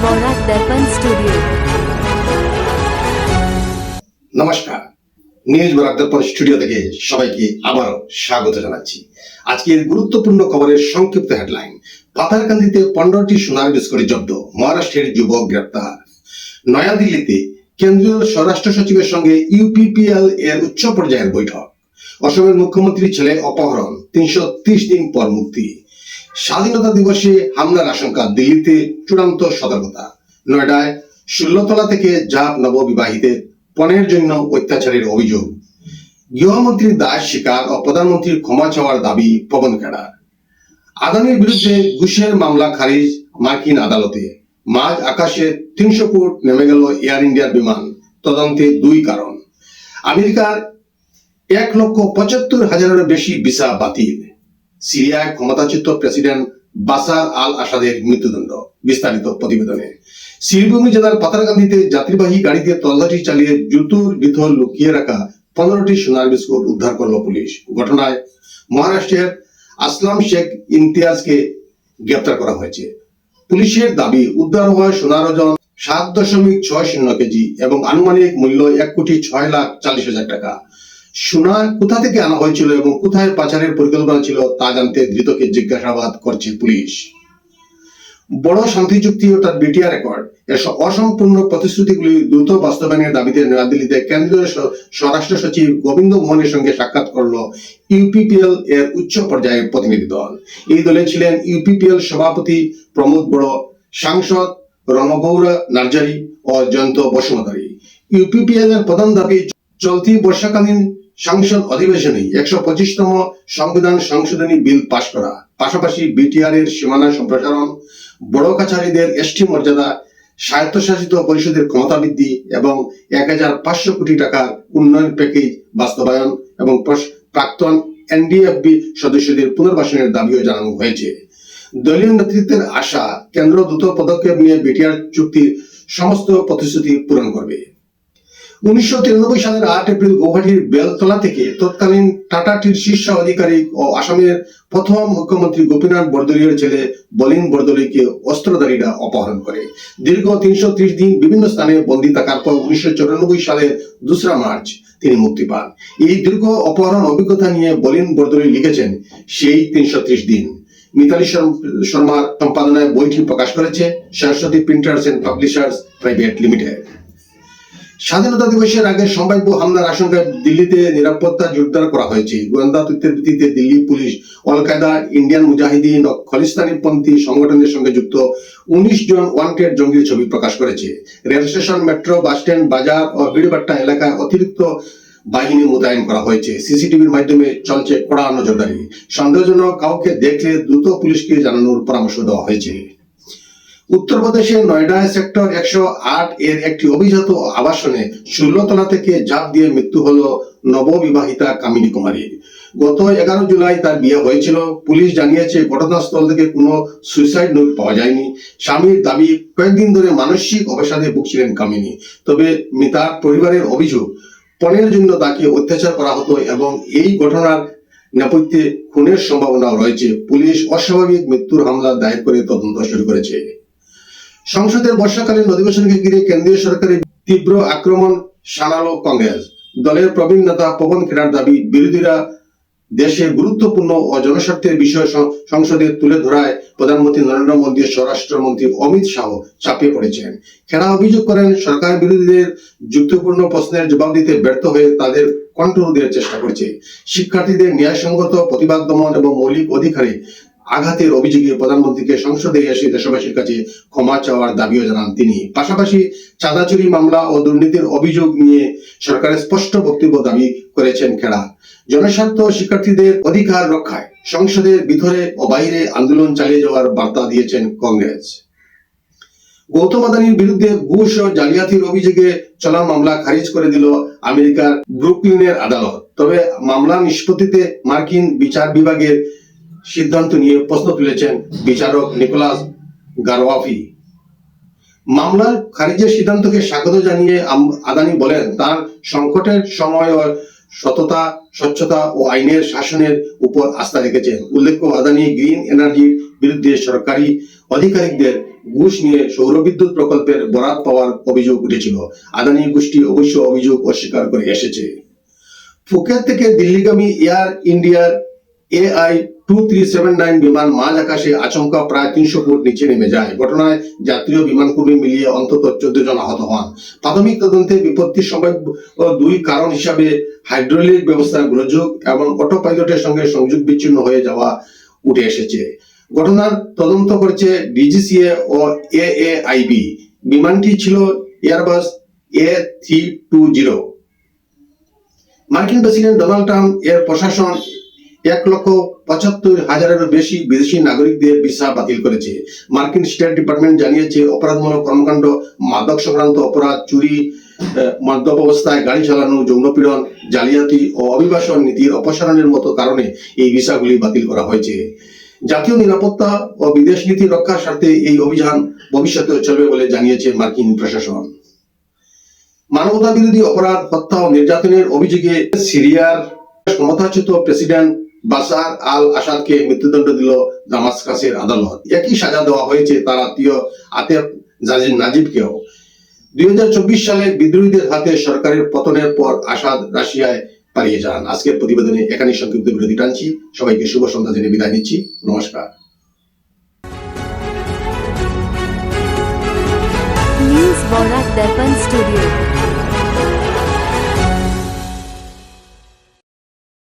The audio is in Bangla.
বরাক দর্পণ স্টুডিও। নমস্কার, নিউজ বরাক দর্পণ স্টুডিও থেকে সবাইকে আবারও স্বাগত জানাচ্ছি। আজকের গুরুত্বপূর্ণ খবরের সংক্ষিপ্ত হেডলাইন। পাথারকান্দিতে 15টি সোনার বিস্কুট জব্দ, মহারাষ্ট্রের যুবক গ্রেপ্তার। নয়াদিল্লিতে কেন্দ্রীয় স্বরাষ্ট্র সচিবের সঙ্গে ইউপিপিএল এর উচ্চ পর্যায়ের বৈঠক। অসমের মুখ্যমন্ত্রী ছেলে অপহরণ, 330 দিন পর মুক্তি। স্বাধীনতা দিবসে হামলার আশঙ্কা, দিল্লিতে চূড়ান্ত সতর্কতা। নয়ডায় 16 তলা থেকে জাপ নববিবাহিতের পণের জন্য অত্যাচারের অভিযোগ। গৃহমন্ত্রীর দায় স্বীকার ও প্রধানমন্ত্রীর ক্ষমা চাওয়ার দাবি পবন খেড়ার। আদানির বিরুদ্ধে ঘুষের মামলা খারিজ মার্কিন আদালতে। মাঝ আকাশে 300 ফুট নেমে গেল এয়ার ইন্ডিয়ার বিমান, তদন্তে 2 কারণ। আমেরিকার 1,75,000-এরও বেশি ভিসা বাতিল। সিরিয়ায় ক্ষমতাচ্যুত প্রেসিডেন্ট বাশার আল আসাদের মৃত্যুদণ্ড। বিস্তারিত প্রতিবেদনে। শিলভূমি জেলার পাথারকান্দিতে যাত্রীবাহী গাড়িতে তল্লাশি চালিয়ে জুতোর ভিতর লুকিয়ে রাখা 15টি সোনার বিস্কুট উদ্ধার করল পুলিশ। ঘটনায় মহারাষ্ট্রের আসলাম শেখ ইমতিয়াজকে গ্রেপ্তার করা হয়েছে। পুলিশের দাবি, উদ্ধার হওয়া সোনার ওজন 7.60 কেজি এবং আনুমানিক মূল্য 1,06,40,000 টাকা। সোনা কোথা থেকে আনা হয়েছিল এবং কোথায় পাচারের পরিকল্পনা ছিল তা জানতে ধৃতকে জিজ্ঞাসাবাদ করছে পুলিশ। বড় শান্তি চুক্তি ও তার বিটিআর রেকর্ড এর অসম্পূর্ণ প্রতিশ্রুতিগুলি দ্রুত বাস্তবায়নের দাবিতে নয়াদিল্লিতে কেন্দ্রীয় স্বরাষ্ট্র সচিব গোবিন্দ মোহনের সঙ্গে সাক্ষাৎ করল ইউপিপিএল এর উচ্চ পর্যায়ের প্রতিনিধি দল। এই দলে ছিলেন ইউপিপিএল সভাপতি প্রমোদ বড়, সাংসদ রণগৌরা নার্জারি ও জয়ন্ত বসুমতারি। ইউপিপিএল এর প্রধান দাবি, চলতি বর্ষাকালীন সংসদ অধিবেশনে 125তম সংবিধান সংশোধনী বিল পাশ করা, পাশাপাশি বিটিআর এর সীমানা সম্প্রসারণ, বড় কাছারিদের এসটি মর্যাদা, স্বায়ত্তশাসিত পরিষদের ক্ষমতা বৃদ্ধি এবং 1,500 কোটি টাকার উন্নয়ন প্যাকেজ বাস্তবায়ন এবং প্রাক্তন এনডিএফবি সদস্যদের পুনর্বাসনের দাবিও জানানো হয়েছে। দলীয় নেতৃত্বের আশা, কেন্দ্র দ্রুত পদক্ষেপ নিয়ে বিটিআর চুক্তির সমস্ত প্রতিশ্রুতি পূরণ করবে। 1993 সালের 8 এপ্রিল গৌহাটির বেলতলা থেকে তৎকালীন টাটা টির শীর্ষ আধিকারিক ও আসামের প্রথম মুখ্যমন্ত্রী গোপীনাথ বরদলৈর ছেলে বলিন বরদলৈকে অস্ত্রধারীরা অপহরণ করে। দীর্ঘ 330 দিন বিভিন্ন স্থানে বন্দী থাকার পর 1994 সালের 2 মার্চ তিনি মুক্তি পান। এই দীর্ঘ অপহরণ অভিজ্ঞতা নিয়ে বলিন বরদলৈ লিখেছেন সেই 330 দিন। মিতালি শর্মার সম্পাদনায় বইটি প্রকাশ করেছে Saraswati printers and publishers private limited. স্বাধীনতা দিবসের আগে সম্ভাব্য হামলার আশঙ্কায় দিল্লিতে নিরাপত্তা জোরদার করা হয়েছে। গোয়েন্দা তথ্যের ভিত্তিতে দিল্লি পুলিশ আল কায়দা, ইন্ডিয়ান মুজাহিদিন ও খলিস্তানিপন্থী সংগঠনের সঙ্গে যুক্ত 19 জন ওয়ান্টেড জঙ্গির ছবি প্রকাশ করেছে। Rail station, metro, bus stand, বাজার ও ভিড়ভাট্টা এলাকায় অতিরিক্ত বাহিনী মোতায়েন করা হয়েছে। সিসিটিভির মাধ্যমে চলছে কড়া নজরদারি। সন্দেহজনক কাউকে দেখলে দ্রুত পুলিশকে জানানোর পরামর্শ দেওয়া হয়েছে। উত্তরপ্রদেশের নয়ডায় সেক্টর 108 এর একটি অভিজাত আবাসনে 16 তলা থেকে ঝাঁপ দিয়ে মৃত্যু হলো নববিবাহিতা কামিনী কুমারীর। গত 11 জুলাই তার বিয়ে হয়েছিল। পুলিশ জানিয়েছে ঘটনাস্থল থেকে কোনো সুইসাইড নোট পাওয়া যায়নি। স্বামীর দাবি, কয়েকদিন ধরে মানসিক অবসাদে ভুগছিলেন কামিনী। তবে মৃতার পরিবারের অভিযোগ, পণের জন্য তাকে অত্যাচার করা হতো এবং এই ঘটনার নেপথ্যে খুনের সম্ভাবনাও রয়েছে। পুলিশ অস্বাভাবিক মৃত্যুর মামলা দায়ের করে তদন্ত শুরু করেছে। সংসদের বর্ষাকালীন অধিবেশনকে ঘিরে কেন্দ্রীয় সরকারের তীব্র আক্রমণ শানালো কংগ্রেস। দলের প্রবীণ নেতা পবন খেড়ার দাবি, বিরোধীরা দেশের গুরুত্বপূর্ণ ও জনস্বার্থের বিষয় সংসদে তুলে ধরায় প্রধানমন্ত্রী নরেন্দ্র মোদী ও স্বরাষ্ট্রমন্ত্রী অমিত শাহ চাপিয়ে পড়েছেন। খেড়া অভিযোগ করেন, সরকার বিরোধীদের যুক্তিপূর্ণ প্রশ্নের জবাব দিতে ব্যর্থ হয়ে তাদের কণ্ঠরোধের চেষ্টা করছে। শিক্ষার্থীদের ন্যায়সঙ্গত প্রতিবাদ দমন এবং মৌলিক অধিকারে আঘাতের অভিযোগে প্রধানমন্ত্রীকে সংসদে এসে দেশবাসীর কাছে ক্ষমা চাওয়ার দাবিও জানান তিনি। পাশাপাশি চাঁদা চুরি মামলা ও দুর্নীতির অভিযোগ নিয়ে সরকারের স্পষ্ট বক্তব্য দাবি করেছেন খেড়া। জনস্বার্থ শিক্ষার্থীদের অধিকার রক্ষায় সংসদের ভিতরে ও বাইরে আন্দোলন চালিয়ে যাওয়ার বার্তা দিয়েছেন কংগ্রেস। গৌতম আদানির বিরুদ্ধে ঘুষ ও জালিয়াতির অভিযোগে চলা মামলা খারিজ করে দিল আমেরিকার ব্রুকলিনের আদালত। তবে মামলা নিষ্পত্তিতে মার্কিন বিচার বিভাগের সিদ্ধান্ত নিয়ে প্রশ্ন তুলেছেন বিচারক নিকোলাস গারওয়াফি। মামলার খারিজের সিদ্ধান্তকে স্বাগত জানিয়ে আদানি বলেন, তার সংকটের সময় সততা, স্বচ্ছতা ও আইনের শাসনের উপর আস্থা রেখেছেন। উল্লেখ্য, আদানি গ্রিন এনার্জির বিরুদ্ধে সরকারি আধিকারিকদের ঘুষ নিয়ে সৌরবিদ্যুৎ প্রকল্পের বরাত পাওয়ার অভিযোগ উঠেছিল। আদানি গোষ্ঠী অবশ্য অভিযোগ অস্বীকার করে এসেছে। ফুকেট থেকে দিল্লিগামী এয়ার ইন্ডিয়ার AI-2379 বিমান মাঝ আকাশে আচমকা প্রায় 300 ফুট নিচে নেমে যায়। ঘটনায় যাত্রী ও বিমানকর্মী মিলিয়ে অন্তত 14 জন আহত হন। প্রাথমিক তদন্তে বিপত্তির সম্ভাব্য দুই কারণ হিসাবে হাইড্রোলিক ব্যবস্থার গোলযোগ এবং অটো পাইলটের সঙ্গে সংযোগ বিচ্ছিন্ন হয়ে যাওয়া উঠে এসেছে। ঘটনার তদন্ত করেছে DGCA ও AAIB। বিমানটি ছিল এয়ারবাস A320। মার্কিন প্রেসিডেন্ট ডোনাল্ড ট্রাম্প এর প্রশাসন 1,75,000-এরও বেশি বিদেশি নাগরিকদের ভিসা বাতিল করেছে। মার্কিন স্টেট ডিপার্টমেন্ট জানিয়েছে, অপরাধমূলক কর্মকাণ্ড, মাদক সংক্রান্ত অপরাধ, চুরি, মদ্যপ অবস্থায় গাড়ি চালানো, যৌনপীড়ন, জালিয়াতি ও অভিবাসন নীতির অপসারণের মতো কারণে এই ভিসাগুলি বাতিল করা হয়েছে। জাতীয় নিরাপত্তা ও বিদেশ নীতি রক্ষার স্বার্থে এই অভিযান ভবিষ্যতেও চলবে বলে জানিয়েছে মার্কিন প্রশাসন। মানবতা বিরোধী অপরাধ, হত্যা ও নির্যাতনের অভিযোগে সিরিয়ার ক্ষমতাচ্যুত প্রেসিডেন্ট বাশার আল আসাদকে মৃত্যুদণ্ড দিল দামাস্কাসের আদালত। একই সাজা দেওয়া হয়েছে তার আত্মীয় আতেফ নাজিবকেও। 2024 সালে বিদ্রোহীদের হাতে সরকারের পতনের পর আসাদ রাশিয়ায় পালিয়ে যান। আজকের প্রতিবেদনে এখানেই সংক্ষিপ্ত বিরতি টানছি। সবাইকে শুভ সন্ধ্যা জানিয়ে বিদায় নিচ্ছি। নমস্কার। News Borat Darpan Studio।